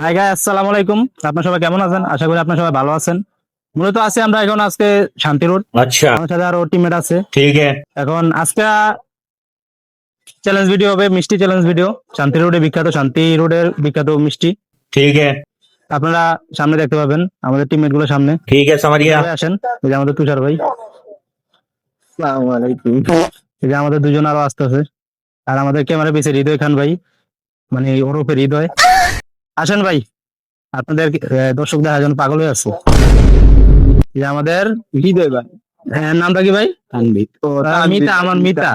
Hi guys, আসসালামু আলাইকুম। আপনারা সবাই কেমন আছেন? আশা করি আপনারা সবাই ভালো আছেন। মূলত আছি আমরা এখন আজকে শান্তি রোড। अच्छा আমার সাথে আরো টিমমেট আছে। ठीक है। এখন আজকে চ্যালেঞ্জ ভিডিও হবে, মিষ্টি চ্যালেঞ্জ ভিডিও। শান্তি রোডের বিখ্যাত মিষ্টি ठीक है। আপনারা সামনে দেখতে পাবেন, আমাদের টিমমেট গুলো সামনে। ठीक है समझ गया। সবাই আসেন। এই যে আমাদের তুষার ভাই, আসসালামু আলাইকুম। এই যে আমাদের দুজন আরো আসতেছে। আর আমাদের ক্যামেরা পিছে হৃদয় খান ভাই, মানে ওরফে হৃদয়। আসেন ভাই, আপনাদের দর্শক দেখার জন্য পাগল হয়ে আছে। এই যে আমাদের হৃদয় ভাই। হ্যাঁ, নামটা কি ভাই? তানভীর। ও মিতা, আমার মিতা।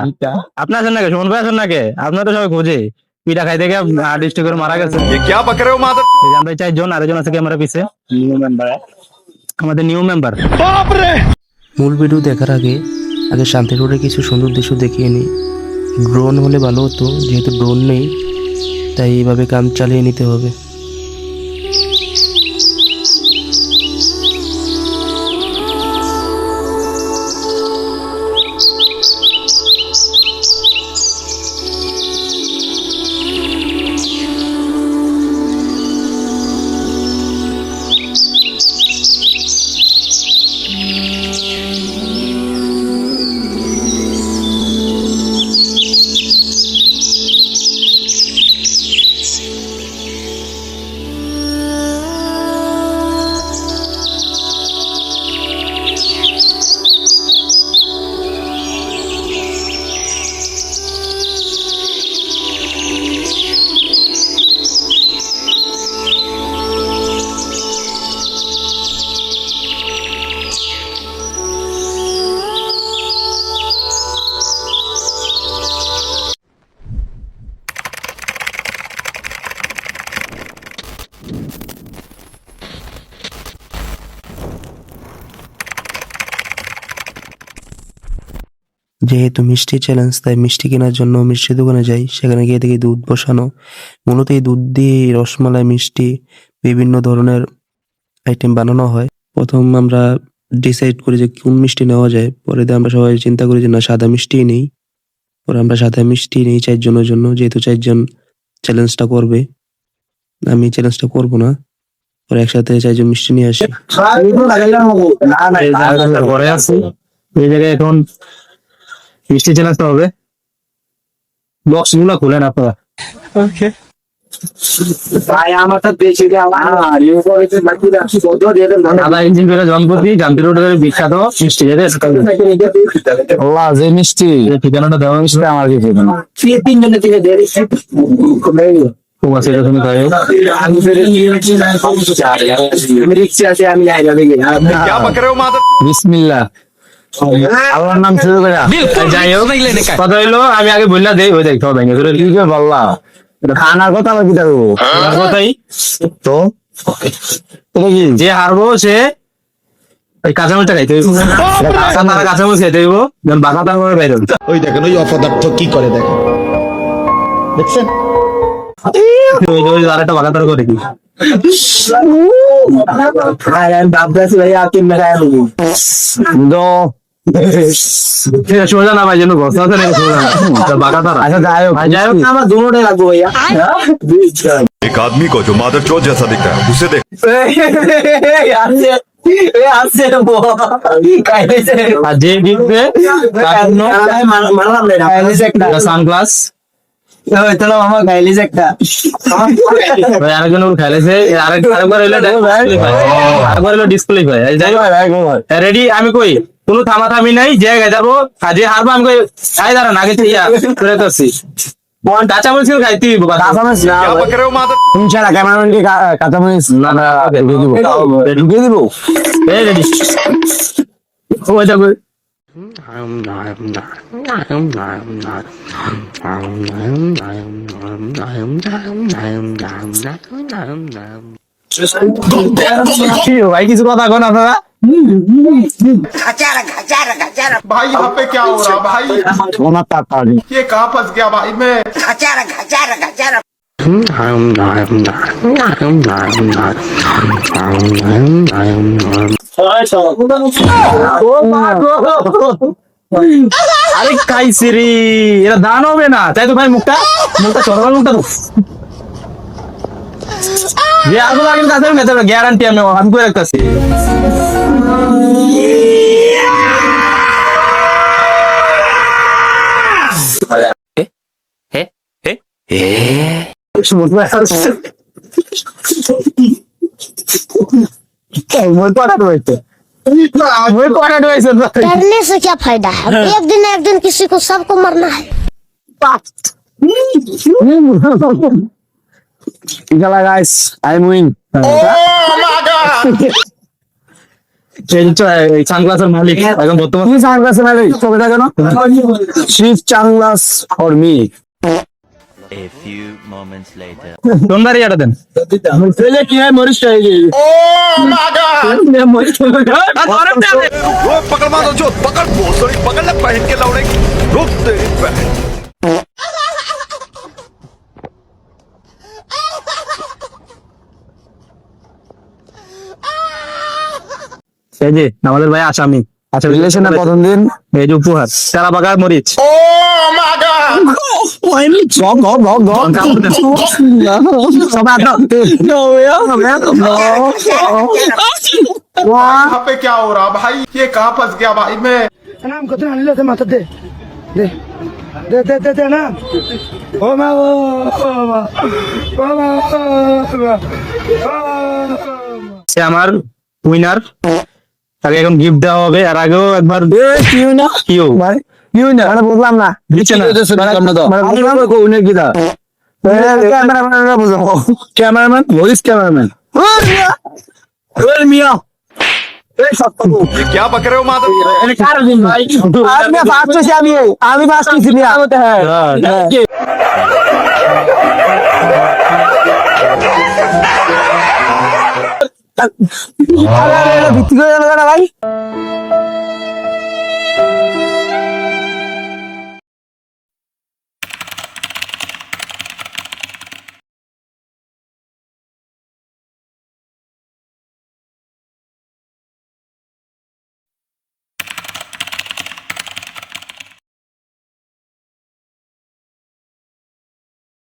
আপনি আছেন নাকি? সুমন ভাই আছেন নাকি? আপনার তো সবাই খোঁজে পিঠা খাই থেকে ডিস্ট্রিক্ট করে মারা গেছে। ये क्या बक रहे हो मादर? এই যে আমরা চারজন, আরেকজন আছে ক্যামেরা পিছে, নিউ মেম্বার, আমাদের নিউ মেম্বার। মূল ভিডিও দেখার আগে আগে শান্তি রোডের কিছু সুন্দর দৃশ্য দেখিয়ে নিই। ড্রোন হলে ভালো হতো, যেহেতু ড্রোন নেই তাই এইভাবে কাম চালিয়ে নিতে হবে। যেহেতু মিষ্টি চ্যালেঞ্জ, তাই মিষ্টি কেনার জন্য মিষ্টি দোকানে যাই। সেখানে গিয়ে দেখি দুধ বসানো। মূলত এই দুধ দিয়ে রসমালাই, মিষ্টি, বিভিন্ন ধরনের আইটেম বানানো হয়। প্রথম আমরা ডিসাইড করি যে কোন মিষ্টি নেওয়া যায়। পরে দিয়ে আমরা সবাই চিন্তা করি যে না, সাদা মিষ্টি নেই। পরে আমরা সাদা মিষ্টি নেই চারজনের জন্য, যেহেতু চারজন চ্যালেঞ্জটা করবে। আমি চ্যালেঞ্জটা করবো না। পরে একসাথে চারজন মিষ্টি নিয়ে আসি। ঘরে আছি, এই জায়গায় এখন মিষ্টি চ্যালেঞ্জটা হবে। বক্স গুলো খুলেন আপনারা। আদা ইঞ্জিন করে জনপতি শান্তি রোডের বিখ্যাত মিষ্টি, যে মিষ্টি ঠিকানাটা দেওয়া মিষ্টি আমার কি ঠিকানা খুব আছে, এটা তুমি খাই क्या बक रहे हो मादर? বিসমিল্লাহ। আল্লাহর নাম শুরু করে যাই হোক, কথা হইলো আমি আগে বললা দেই, ওই দেখতে হবে কি করে বললা খানার কথা আবার কি থাকবো কথাই তো। এটা কি যে হারবো সে ওই কাঁচামরিচটা খাইতে হইব, কাঁচামরিচ খাইতে হইব, যখন বাঁকা তার করে বাইরে ওই দেখেন ওই অপদার্থ কি করে দেখেন, দেখছেন আরেকটা বাঁকা তার করে কি সোজা না ভাই, যেন ঘষা আছে নাকি সোজা না বাঁকা তার। আচ্ছা যাই হোক, আমার দুটোটাই লাগবে ভাইয়া। एक आदमी को जो मादर चोद जैसा दिखता है उसे देख। আর যে জিতবে সানগ্লাস আরেকজন খাইলেছে, আরেকবার হইলো ডিসক্লিফাই। রেডি? আমি কই কোনো থামাথামি নাই, জায়গায় যাবো, যে হারবো আমি কই খাই দাঁড়ান আগে থেকে করছি কাঁচামরিচ খাইতে কাঁচামরিচ না क्या बक रहे हो मादर? কাঁচামরিচ না না ঢুকিয়ে দিব। রেডি? ওই যাবো ভাই, কিছু কথা কোন আপনারা? भाई यहाँ पे क्या हो रहा भाई? ये कहाँ फंस गया भाई मैं? আরে খাইছি রে, এটা দান হবে না তাই তো ভাই। মুখটা মুখটা চড়ার মুখটা যে আগুন লাগিন কাছে মেতে গ্যারান্টি আমি করে রাখতেছি। डरने से क्या फायदा है? एक दिन ना एक दिन किसी को सबको मरना है। guys, I'm win. সানগ্লাসের মালিক এখন বর্তমান তুমি সানগ্লাসের মালিক চোখে দেখো না শিফ sunglass for me. A few moments later. কোন বাড়ি এটা দেন ছেলে কি হয় মরিস চাই पकड़ मारो जो पकड़ बहुत बड़ी पकड़ ले पहन के लौड़े रुक तेरी बहन এই যে আমাদের ভাই আসামি আচ্ছা রিলেশনের প্রথম দিন এই যে উপহার চারা বাগার মরিচ यहाँ पे क्या हो रहा भाई ये कहाँ फंस गया भाई मैं नाम कतरा आणलं ते माता दे दे दे दे दे दे ना ओ मा ओ मा ओ मा সে আমার উইনার তাকে এখন গিফট দেওয়া হবে আর আগেও একবার বুঝলাম না দিচ্ছে না ক্যামেরাম্যান ভয়েস ক্যামেরাম্যান মিয়া ये क्या बक रहे हो माधव আমি ফার্স্ট হয়েছি ভিত্তি করে ভাই